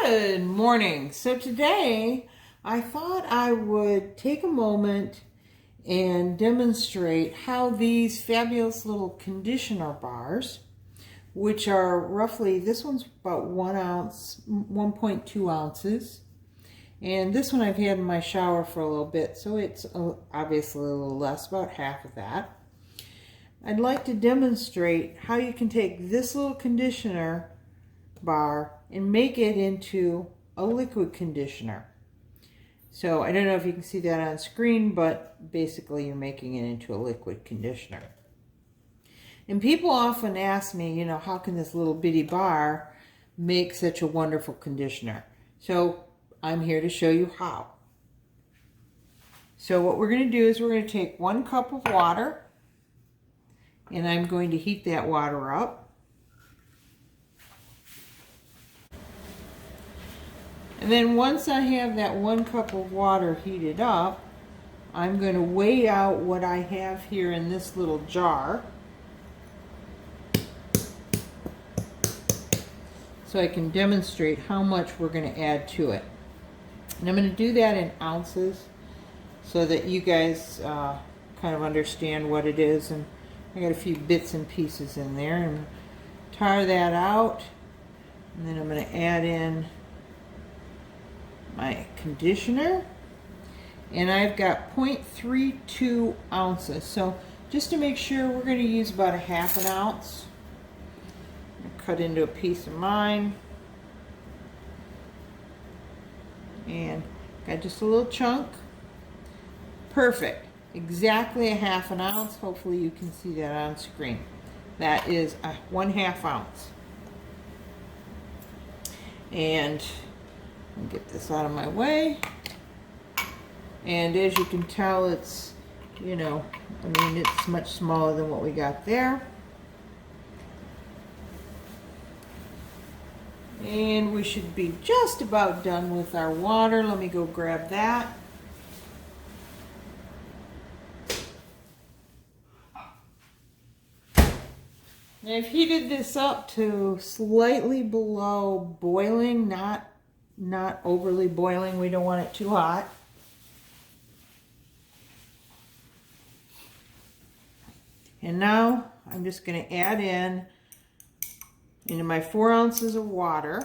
Good morning. So today I thought I would take a moment and demonstrate how these fabulous little conditioner bars, which are roughly, this one's about 1 ounce, 1.2 ounces, and this one I've had in my shower for a little bit, so it's obviously a little less, about half of that. I'd like to demonstrate how you can take this little conditioner bar and make it into a liquid conditioner. So I don't know if you can see that on screen, but basically you're making it into a liquid conditioner. And people often ask me, you know, how can this little bitty bar make such a wonderful conditioner? So I'm here to show you how. So what we're going to do is we're going to take 1 cup of water, and I'm going to heat that water up. And then once I have that 1 cup of water heated up, I'm going to weigh out what I have here in this little jar, so I can demonstrate how much we're going to add to it. And I'm going to do that in ounces so that you guys kind of understand what it is. And I got a few bits and pieces in there, and tar that out, and then I'm going to add in my conditioner, and I've got 0.32 ounces. So just to make sure, we're going to use about 1/2 ounce. Cut into a piece of mine, and got just a little chunk. Perfect, exactly 1/2 ounce. Hopefully you can see that on screen. That is 1/2 ounce. And I'll get this out of my way. And as you can tell, it's, you know, I mean, it's much smaller than what we got there. And we should be just about done with our water. Let me go grab that. Now I've heated this up to slightly below boiling, not overly boiling. We don't want it too hot. And now I'm just going to add into my 4 ounces of water.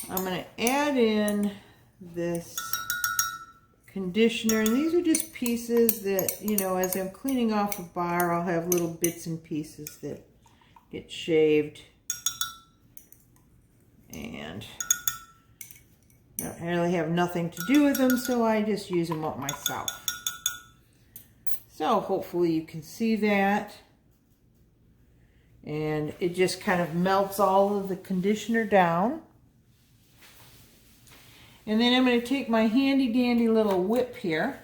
I'm going to add in this conditioner, and these are just pieces that, you know, as I'm cleaning off a bar, I'll have little bits and pieces that get shaved. And I really have nothing to do with them, so I just use them up myself. So hopefully you can see that. And it just kind of melts all of the conditioner down. And then I'm going to take my handy dandy little whip here,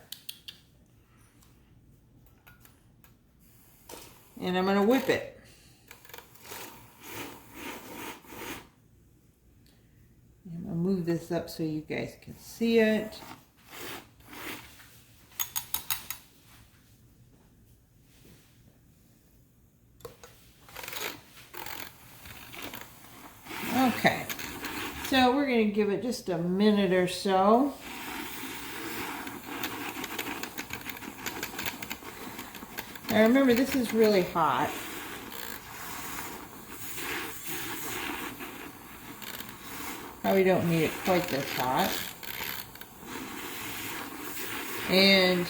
and I'm going to whip it. I'm going to move this up so you guys can see it. Okay, so we're going to give it just a minute or so. Now remember, this is really hot. Probably don't need it quite this hot. And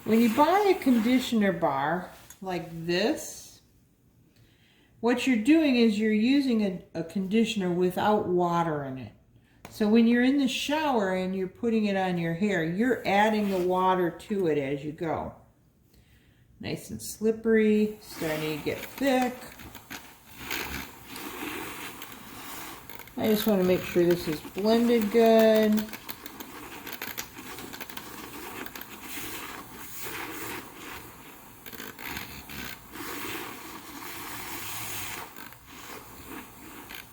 when you buy a conditioner bar like this, what you're doing is you're using a conditioner without water in it. So when you're in the shower and you're putting it on your hair, you're adding the water to it as you go. Nice and slippery, starting to get thick. I just want to make sure this is blended good.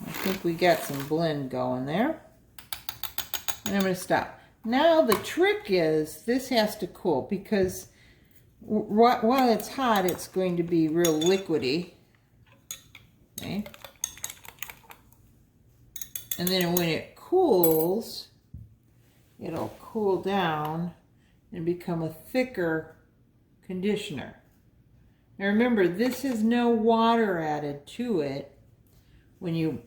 I think we got some blend going there. And I'm going to stop. Now the trick is this has to cool, because while it's hot, it's going to be real liquidy. Okay. And then when it cools, it'll cool down and become a thicker conditioner. Now remember, this has no water added to it when you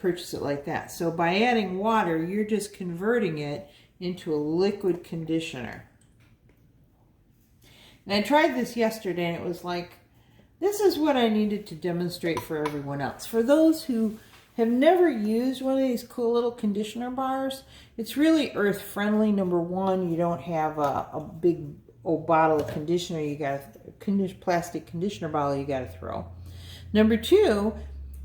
purchase it like that. So by adding water, you're just converting it into a liquid conditioner. And I tried this yesterday and it was like, this is what I needed to demonstrate for everyone else. For those who have never used one of these cool little conditioner bars, it's really earth friendly. Number one, you don't have a big old bottle of conditioner, you got a plastic conditioner bottle you got to throw. Number two,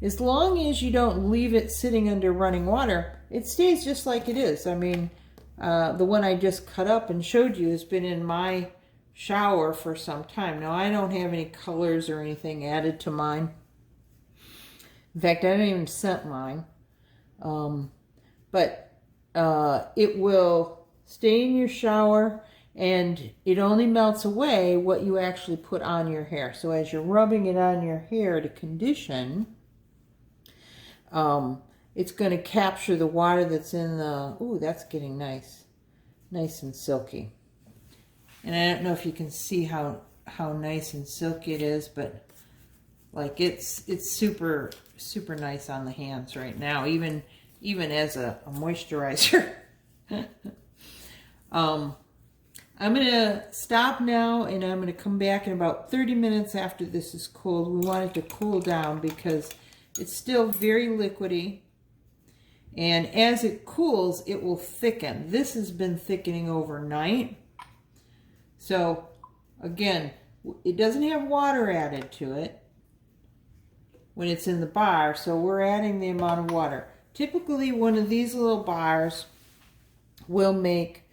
as long as you don't leave it sitting under running water, it stays just like it is. I mean, the one I just cut up and showed you has been in my shower for some time. Now, I don't have any colors or anything added to mine. In fact, I don't even scent mine. But it will stay in your shower, and it only melts away what you actually put on your hair. So as you're rubbing it on your hair to condition, it's going to capture the water that's in the, ooh, that's getting nice and silky. And I don't know if you can see how nice and silky it is, but like it's super nice on the hands right now, even as a moisturizer. I'm going to stop now, and I'm going to come back in about 30 minutes after this is cooled. We want it to cool down because it's still very liquidy. And as it cools, it will thicken. This has been thickening overnight. So, again, it doesn't have water added to it when it's in the bar, so we're adding the amount of water. Typically, one of these little bars will make,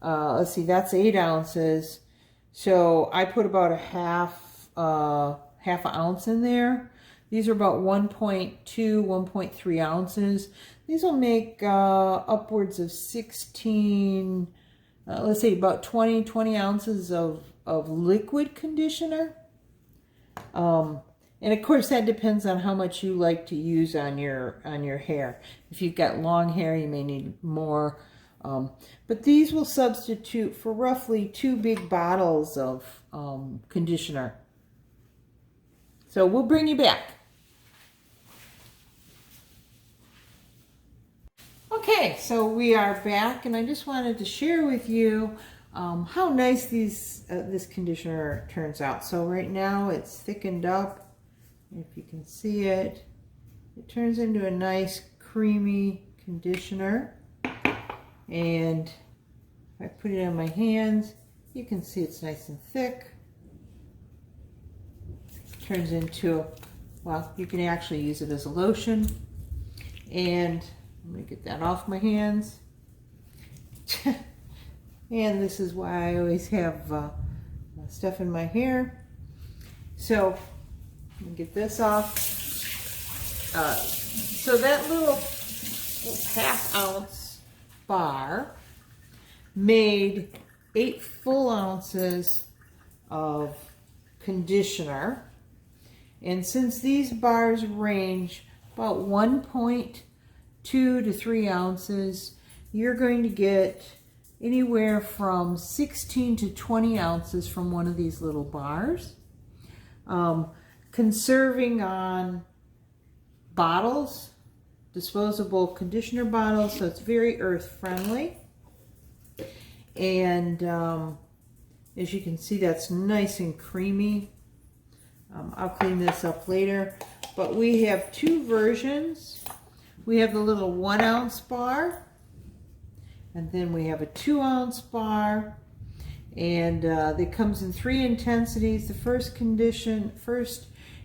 let's see, that's 8 ounces. So I put about a half an ounce in there. These are about 1.2, 1.3 ounces. These will make upwards of 16, let's say about 20 ounces of liquid conditioner. And of course that depends on how much you like to use on your hair. If you've got long hair, you may need more. But these will substitute for roughly 2 big bottles of conditioner. So we'll bring you back. Okay, so we are back, and I just wanted to share with you how nice this conditioner turns out. So right now it's thickened up. If you can see it, it turns into a nice creamy conditioner. And if I put it on my hands, you can see it's nice and thick. It turns into, well, you can actually use it as a lotion. And I'm going to get that off my hands. And this is why I always have stuff in my hair. So let me get this off. So that little ½ ounce bar made 8 full ounces of conditioner. And since these bars range about 1.2 to 3 ounces, you're going to get anywhere from 16 to 20 ounces from one of these little bars. Conserving on bottles, disposable conditioner bottles, so it's very earth friendly. And as you can see, that's nice and creamy. I'll clean this up later, but we have 2 versions. We have the little 1 ounce bar, and then we have a 2 ounce bar, and it comes in 3 intensities. The first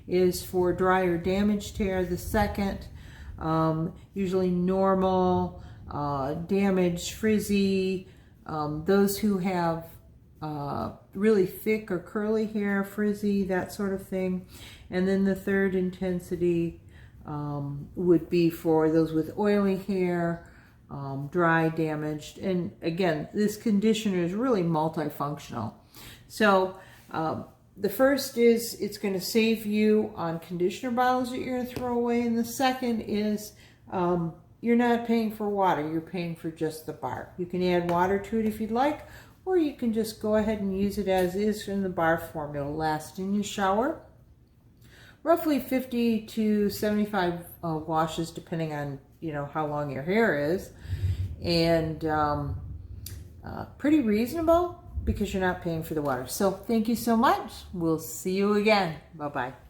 is for dry or damaged hair. The second, usually normal, damaged, frizzy, those who have really thick or curly hair, frizzy, that sort of thing. And then the third intensity would be for those with oily hair, dry, damaged. And again, this conditioner is really multifunctional. So the first is it's going to save you on conditioner bottles that you're going to throw away. And the second is you're not paying for water, you're paying for just the bar. You can add water to it if you'd like, or you can just go ahead and use it as is in the bar form. It'll last in your shower. Roughly 50 to 75 washes, depending on, you know, how long your hair is. And pretty reasonable because you're not paying for the water. So thank you so much. We'll see you again. Bye-bye.